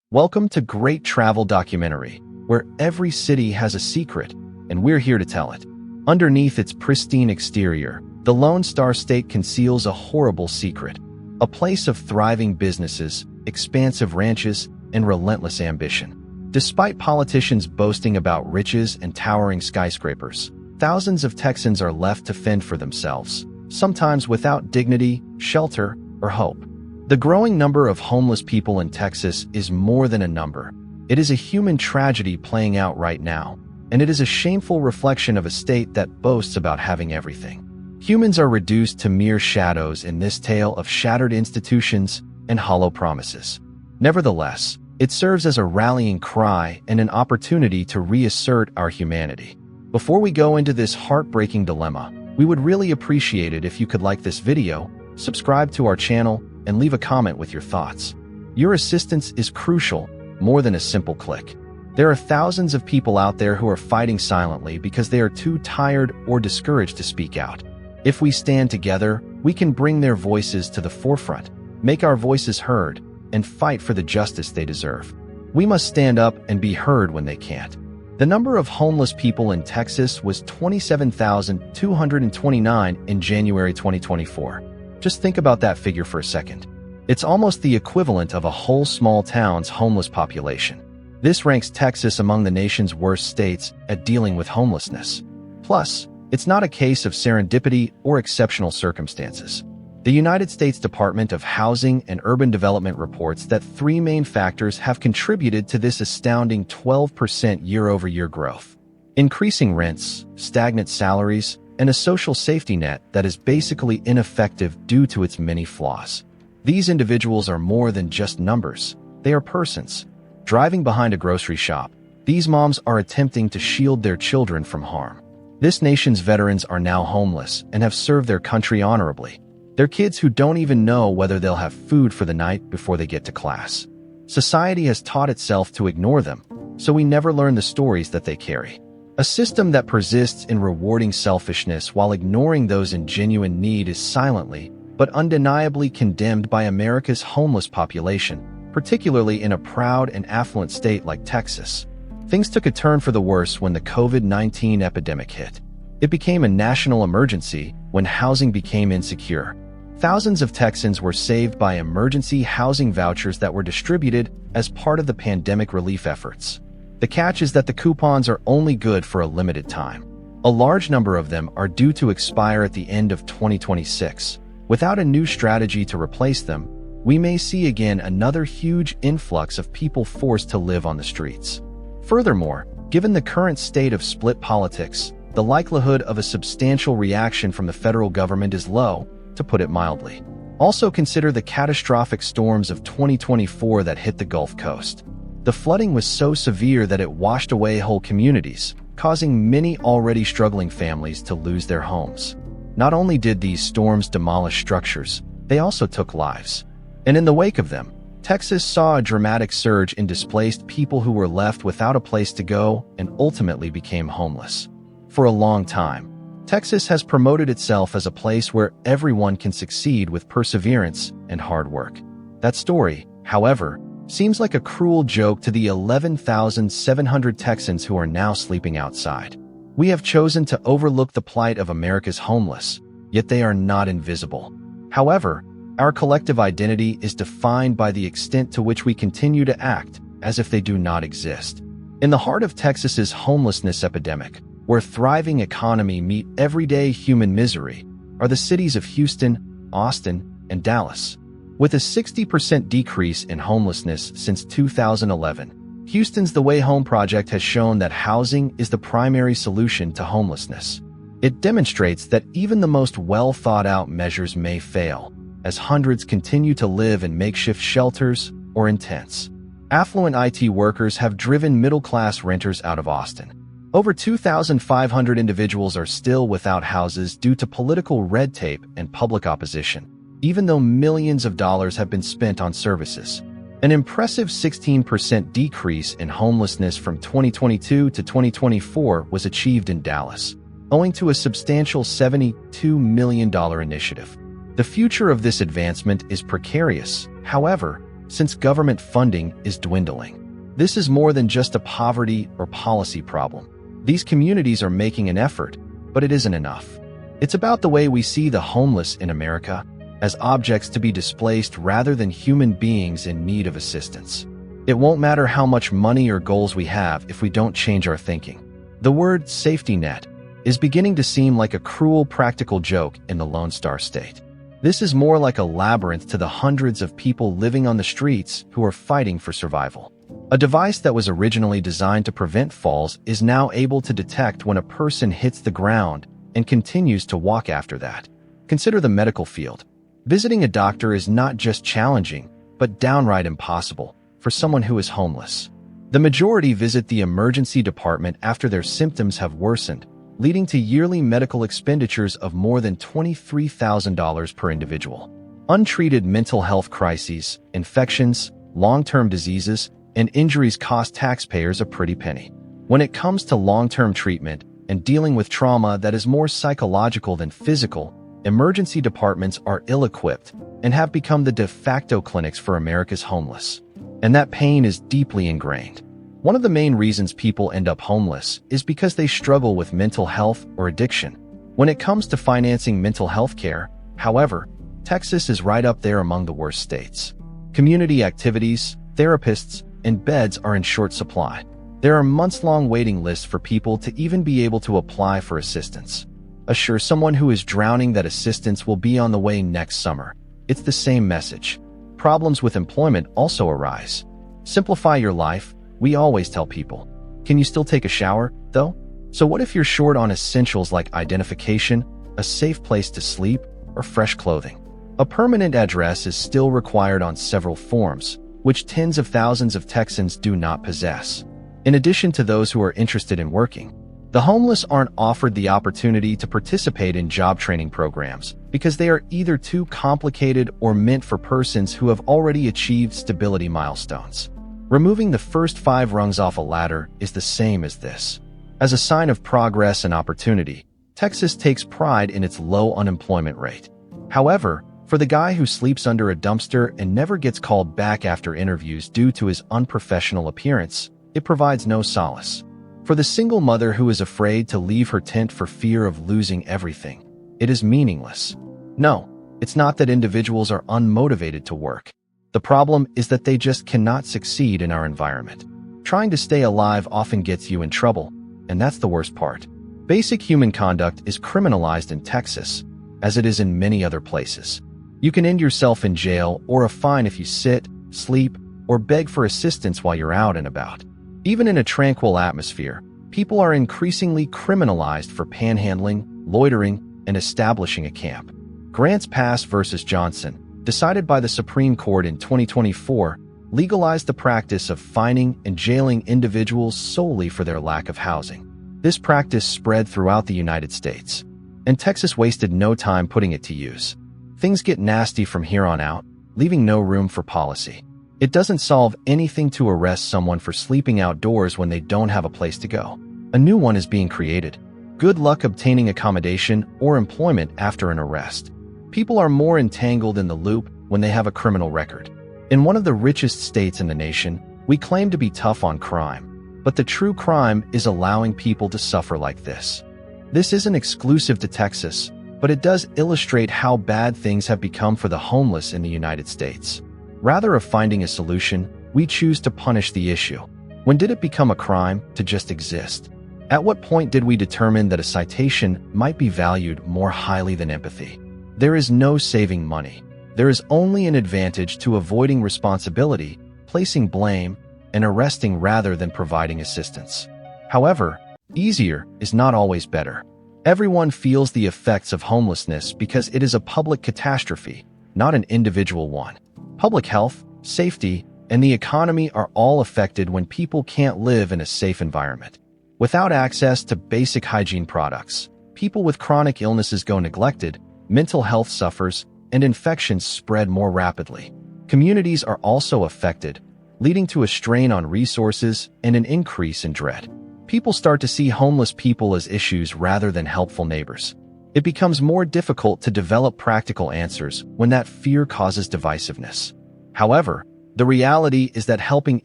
Welcome to Great Travel Documentary, where every city has a secret, and we're here to tell it. Underneath its pristine exterior, the Lone Star State conceals a horrible secret, a place of thriving businesses, expansive ranches, and relentless ambition. Despite politicians boasting about riches and towering skyscrapers, thousands of Texans are left to fend for themselves, sometimes without dignity, shelter, or hope. The growing number of homeless people in Texas is more than a number. It is a human tragedy playing out right now, and it is a shameful reflection of a state that boasts about having everything. Humans are reduced to mere shadows in this tale of shattered institutions and hollow promises. Nevertheless, it serves as a rallying cry and an opportunity to reassert our humanity. Before we go into this heartbreaking dilemma, we would really appreciate it if you could like this video, subscribe to our channel, and leave a comment with your thoughts. Your assistance is crucial, more than a simple click. There are thousands of people out there who are fighting silently because they are too tired or discouraged to speak out. If we stand together, we can bring their voices to the forefront, make our voices heard, and fight for the justice they deserve. We must stand up and be heard when they can't. The number of homeless people in Texas was 27,229 in January 2024. Just think about that figure for a second. It's almost the equivalent of a whole small town's homeless population. This ranks Texas among the nation's worst states at dealing with homelessness. Plus, it's not a case of serendipity or exceptional circumstances. The United States Department of Housing and Urban Development reports that three main factors have contributed to this astounding 12% year-over-year growth: increasing rents, stagnant salaries, and a social safety net that is basically ineffective due to its many flaws. These individuals are more than just numbers. They are persons. Driving behind a grocery shop, these moms are attempting to shield their children from harm. This nation's veterans are now homeless and have served their country honorably. They're kids who don't even know whether they'll have food for the night before they get to class. Society has taught itself to ignore them, so we never learn the stories that they carry. A system that persists in rewarding selfishness while ignoring those in genuine need is silently, but undeniably condemned by America's homeless population, particularly in a proud and affluent state like Texas. Things took a turn for the worse when the COVID-19 epidemic hit. It became a national emergency when housing became insecure. Thousands of Texans were saved by emergency housing vouchers that were distributed as part of the pandemic relief efforts. The catch is that the coupons are only good for a limited time. A large number of them are due to expire at the end of 2026. Without a new strategy to replace them, we may see again another huge influx of people forced to live on the streets. Furthermore, given the current state of split politics, the likelihood of a substantial reaction from the federal government is low, to put it mildly. Also consider the catastrophic storms of 2024 that hit the Gulf Coast. The flooding was so severe that it washed away whole communities, causing many already struggling families to lose their homes. Not only did these storms demolish structures, they also took lives. And in the wake of them, Texas saw a dramatic surge in displaced people who were left without a place to go and ultimately became homeless. For a long time, Texas has promoted itself as a place where everyone can succeed with perseverance and hard work. That story, however, seems like a cruel joke to the 11,700 Texans who are now sleeping outside. We have chosen to overlook the plight of America's homeless, yet they are not invisible. However, our collective identity is defined by the extent to which we continue to act as if they do not exist. In the heart of Texas's homelessness epidemic, where thriving economy meet everyday human misery, are the cities of Houston, Austin, and Dallas. With a 60% decrease in homelessness since 2011, Houston's The Way Home project has shown that housing is the primary solution to homelessness. It demonstrates that even the most well-thought-out measures may fail, as hundreds continue to live in makeshift shelters or in tents. Affluent IT workers have driven middle-class renters out of Austin. Over 2,500 individuals are still without houses due to political red tape and public opposition, even though millions of dollars have been spent on services. An impressive 16% decrease in homelessness from 2022 to 2024 was achieved in Dallas, owing to a substantial $72 million initiative. The future of this advancement is precarious, however, since government funding is dwindling. This is more than just a poverty or policy problem. These communities are making an effort, but it isn't enough. It's about the way we see the homeless in America, as objects to be displaced rather than human beings in need of assistance. It won't matter how much money or goals we have if we don't change our thinking. The word safety net is beginning to seem like a cruel practical joke in the Lone Star State. This is more like a labyrinth to the hundreds of people living on the streets who are fighting for survival. A device that was originally designed to prevent falls is now able to detect when a person hits the ground and continues to walk after that. Consider the medical field. Visiting a doctor is not just challenging, but downright impossible for someone who is homeless. The majority visit the emergency department after their symptoms have worsened, leading to yearly medical expenditures of more than $23,000 per individual. Untreated mental health crises, infections, long-term diseases, and injuries cost taxpayers a pretty penny. When it comes to long-term treatment and dealing with trauma that is more psychological than physical, emergency departments are ill-equipped and have become the de facto clinics for America's homeless. And that pain is deeply ingrained. One of the main reasons people end up homeless is because they struggle with mental health or addiction. When it comes to financing mental health care, however, Texas is right up there among the worst states. Community activities, therapists, and beds are in short supply. There are months-long waiting lists for people to even be able to apply for assistance. Assure someone who is drowning that assistance will be on the way next summer. It's the same message. Problems with employment also arise. Simplify your life, we always tell people. Can you still take a shower, though? So what if you're short on essentials like identification, a safe place to sleep, or fresh clothing? A permanent address is still required on several forms, which tens of thousands of Texans do not possess. In addition to those who are interested in working, the homeless aren't offered the opportunity to participate in job training programs because they are either too complicated or meant for persons who have already achieved stability milestones. Removing the first 5 rungs off a ladder is the same as this. As a sign of progress and opportunity, Texas takes pride in its low unemployment rate. However, for the guy who sleeps under a dumpster and never gets called back after interviews due to his unprofessional appearance, it provides no solace. For the single mother who is afraid to leave her tent for fear of losing everything, it is meaningless. No, it's not that individuals are unmotivated to work. The problem is that they just cannot succeed in our environment. Trying to stay alive often gets you in trouble, and that's the worst part. Basic human conduct is criminalized in Texas, as it is in many other places. You can end yourself in jail or a fine if you sit, sleep, or beg for assistance while you're out and about. Even in a tranquil atmosphere, people are increasingly criminalized for panhandling, loitering, and establishing a camp. Grants Pass versus Johnson, decided by the Supreme Court in 2024, legalized the practice of fining and jailing individuals solely for their lack of housing. This practice spread throughout the United States, and Texas wasted no time putting it to use. Things get nasty from here on out, leaving no room for policy. It doesn't solve anything to arrest someone for sleeping outdoors when they don't have a place to go. A new one is being created. Good luck obtaining accommodation or employment after an arrest. People are more entangled in the loop when they have a criminal record. In one of the richest states in the nation, we claim to be tough on crime, but the true crime is allowing people to suffer like this. This isn't exclusive to Texas, but it does illustrate how bad things have become for the homeless in the United States. Rather of finding a solution, we choose to punish the issue. When did it become a crime to just exist? At what point did we determine that a citation might be valued more highly than empathy? There is no saving money. There is only an advantage to avoiding responsibility, placing blame, and arresting rather than providing assistance. However, easier is not always better. Everyone feels the effects of homelessness because it is a public catastrophe, not an individual one. Public health, safety, and the economy are all affected when people can't live in a safe environment. Without access to basic hygiene products, people with chronic illnesses go neglected, mental health suffers, and infections spread more rapidly. Communities are also affected, leading to a strain on resources and an increase in dread. People start to see homeless people as issues rather than helpful neighbors. It becomes more difficult to develop practical answers when that fear causes divisiveness. However, The reality is that helping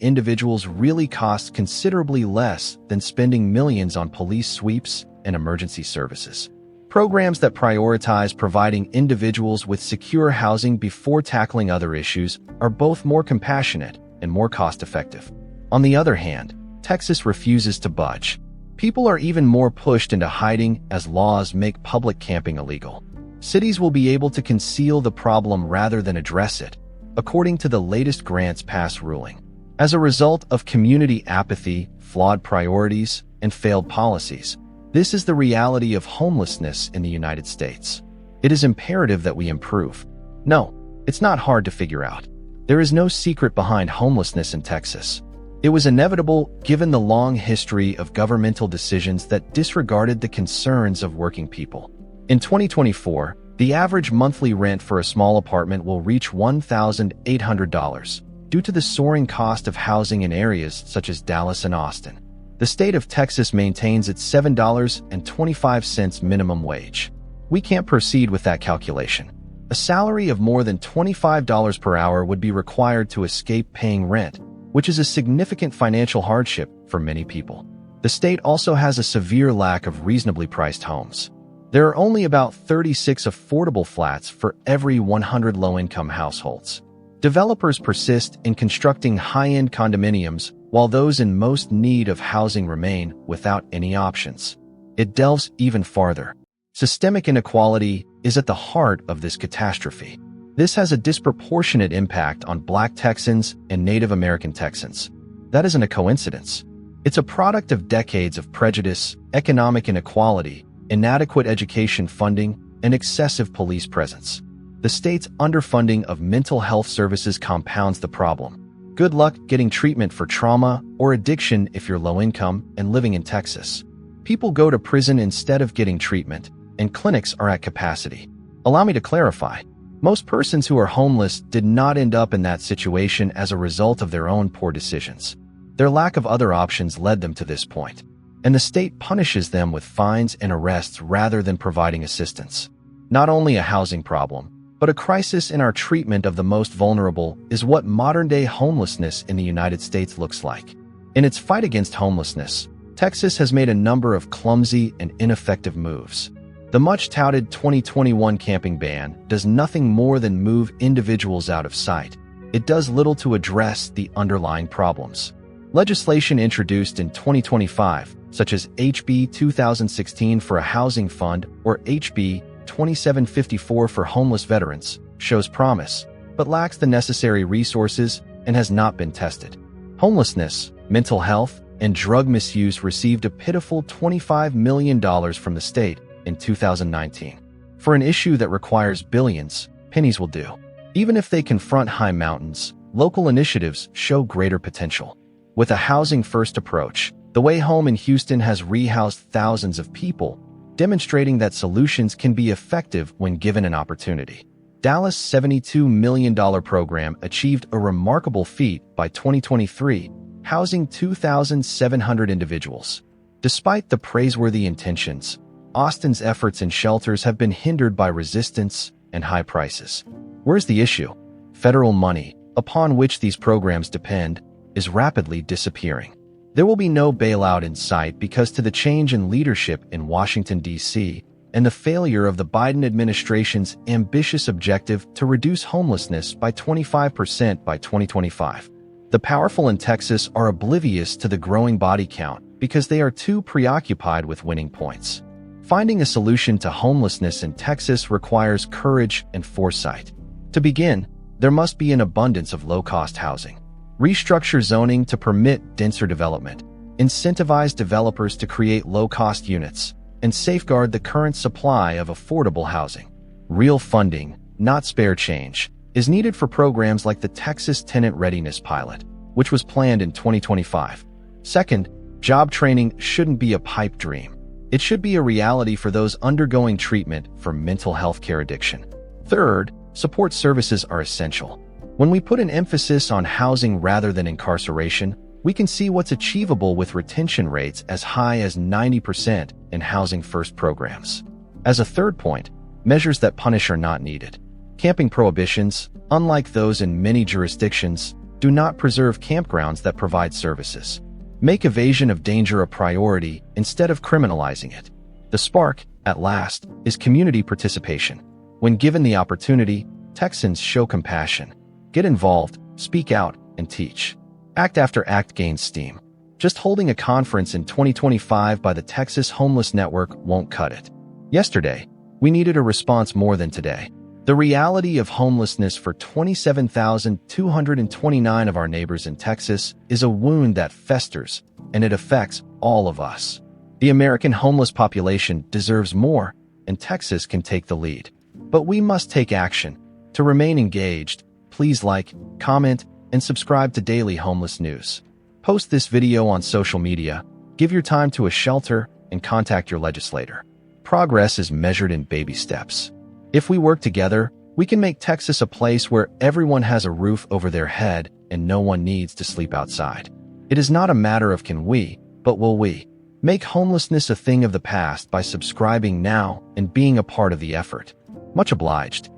individuals really costs considerably less than spending millions on police sweeps and emergency services. Programs that prioritize providing individuals with secure housing before tackling other issues are both more compassionate and more cost-effective. On the other hand, Texas refuses to budge. People are even more pushed into hiding as laws make public camping illegal. Cities will be able to conceal the problem rather than address it, according to the latest grants pass ruling. As a result of community apathy, flawed priorities, and failed policies, this is the reality of homelessness in the United States. It is imperative that we improve. No, it's not hard to figure out. There is no secret behind homelessness in Texas. It was inevitable given the long history of governmental decisions that disregarded the concerns of working people. In 2024, the average monthly rent for a small apartment will reach $1,800 due to the soaring cost of housing in areas such as Dallas and Austin. The state of Texas maintains its $7.25 minimum wage. We can't proceed with that calculation. A salary of more than $25 per hour would be required to escape paying rent, which is a significant financial hardship for many people. The state also has a severe lack of reasonably priced homes. There are only about 36 affordable flats for every 100 low-income households. Developers persist in constructing high-end condominiums while those in most need of housing remain without any options. It delves even farther. Systemic inequality is at the heart of this catastrophe. This has a disproportionate impact on Black Texans and Native American Texans. That isn't a coincidence. It's a product of decades of prejudice, economic inequality, inadequate education funding, and excessive police presence. The state's underfunding of mental health services compounds the problem. Good luck getting treatment for trauma or addiction if you're low income and living in Texas. People go to prison instead of getting treatment, and clinics are at capacity. Allow me to clarify. Most persons who are homeless did not end up in that situation as a result of their own poor decisions. Their lack of other options led them to this point, and the state punishes them with fines and arrests rather than providing assistance. Not only a housing problem, but a crisis in our treatment of the most vulnerable is what modern-day homelessness in the United States looks like. In its fight against homelessness, Texas has made a number of clumsy and ineffective moves. The much-touted 2021 camping ban does nothing more than move individuals out of sight. It does little to address the underlying problems. Legislation introduced in 2025, such as HB 2016 for a housing fund or HB 2754 for homeless veterans, shows promise, but lacks the necessary resources and has not been tested. Homelessness, mental health, and drug misuse received a pitiful $25 million from the state in 2019. For an issue that requires billions, pennies will do. Even if they confront high mountains, local initiatives show greater potential. With a housing-first approach, The Way Home in Houston has rehoused thousands of people, demonstrating that solutions can be effective when given an opportunity. Dallas' $72 million program achieved a remarkable feat by 2023, housing 2,700 individuals. Despite the praiseworthy intentions, Austin's efforts in shelters have been hindered by resistance and high prices. Where's the issue? Federal money, upon which these programs depend, is rapidly disappearing. There will be no bailout in sight because to the change in leadership in Washington, D.C., and the failure of the Biden administration's ambitious objective to reduce homelessness by 25% by 2025. The powerful in Texas are oblivious to the growing body count because they are too preoccupied with winning points. Finding a solution to homelessness in Texas requires courage and foresight. To begin, there must be an abundance of low-cost housing. Restructure zoning to permit denser development, incentivize developers to create low-cost units, and safeguard the current supply of affordable housing. Real funding, not spare change, is needed for programs like the Texas Tenant Readiness Pilot, which was planned in 2025. Second, job training shouldn't be a pipe dream. It should be a reality for those undergoing treatment for mental health care addiction. Third, support services are essential. When we put an emphasis on housing rather than incarceration, we can see what's achievable with retention rates as high as 90% in housing-first programs. As a third point, measures that punish are not needed. Camping prohibitions, unlike those in many jurisdictions, Do not preserve campgrounds that provide services. Make evasion of danger a priority instead of criminalizing it. The spark, at last, is community participation. When given the opportunity, Texans show compassion. Get involved, speak out, and teach. Act after act gains steam. Just holding a conference in 2025 by the Texas Homeless Network won't cut it. Yesterday, we needed a response more than today. The reality of homelessness for 27,229 of our neighbors in Texas is a wound that festers, and it affects all of us. The American homeless population deserves more, and Texas can take the lead. But we must take action. To remain engaged, please like, comment, and subscribe to Daily Homeless News. Post this video on social media, give your time to a shelter, and contact your legislator. Progress is measured in baby steps. If we work together, we can make Texas a place where everyone has a roof over their head and no one needs to sleep outside. It is not a matter of can we, but will we. Make homelessness a thing of the past by subscribing now and being a part of the effort. Much obliged.